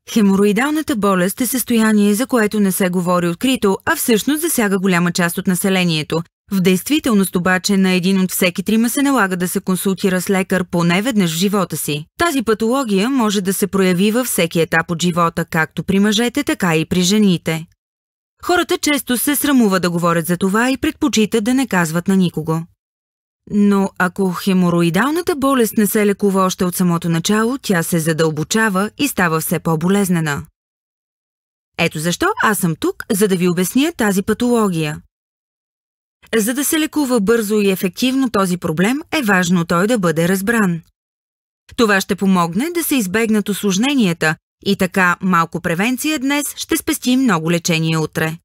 Хемороидалната болест е състояние, за което не се говори открито, а всъщност засяга голяма част от населението. В действителност обаче на един от всеки трима се налага да се консултира с лекар поне веднъж в живота си. Тази патология може да се прояви във всеки етап от живота, както при мъжете, така и при жените. Хората често се срамуват да говорят за това и предпочитат да не казват на никого. Но ако хемороидалната болест не се лекува още от самото начало, тя се задълбочава и става все по-болезнена. Ето защо аз съм тук, за да ви обясня тази патология. За да се лекува бързо и ефективно този проблем, е важно той да бъде разбран. Това ще помогне да се избегнат усложненията и така малко превенция днес ще спести много лечение утре.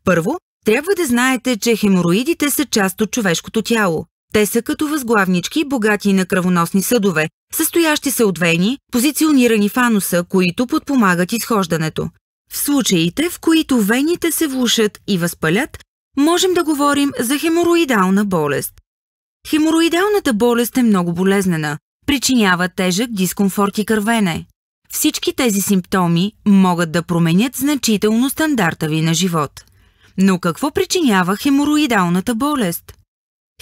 Първо, трябва да знаете, че хемороидите са част от човешкото тяло. Те са като възглавнички, богати на кръвоносни съдове, състоящи се от вени, позиционирани в ануса, които подпомагат изхождането. В случаите, в които вените се влушат и възпалят, можем да говорим за хемороидална болест. Хемороидалната болест е много болезнена, причинява тежък дискомфорт и кървене. Всички тези симптоми могат да променят значително стандарта ви на живот. Но какво причинява хемороидалната болест?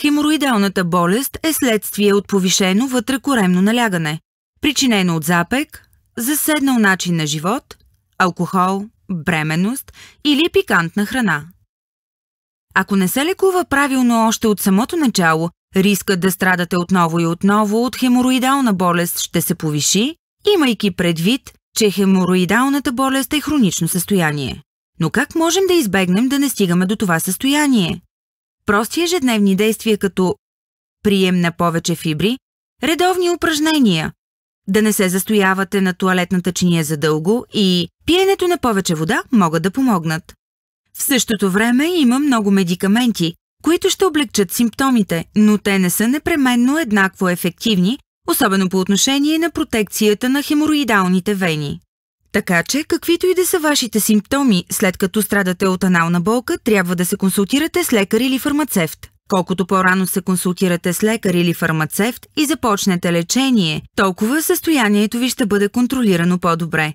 Хемороидалната болест е следствие от повишено вътрекоремно налягане, причинено от запек, заседнал начин на живот, алкохол, бременност или пикантна храна. Ако не се лекува правилно още от самото начало, рискът да страдате отново и отново от хемороидална болест ще се повиши, имайки предвид, че хемороидалната болест е хронично състояние. Но как можем да избегнем да не стигаме до това състояние? Прости ежедневни действия като прием на повече фибри, редовни упражнения, да не се застоявате на тоалетната чиния за дълго и пиенето на повече вода могат да помогнат. В същото време има много медикаменти, които ще облегчат симптомите, но те не са непременно еднакво ефективни, особено по отношение на протекцията на хемороидалните вени. Така че, каквито и да са вашите симптоми, след като страдате от анална болка, трябва да се консултирате с лекар или фармацевт. Колкото по-рано се консултирате с лекар или фармацевт и започнете лечение, толкова състоянието ви ще бъде контролирано по-добре.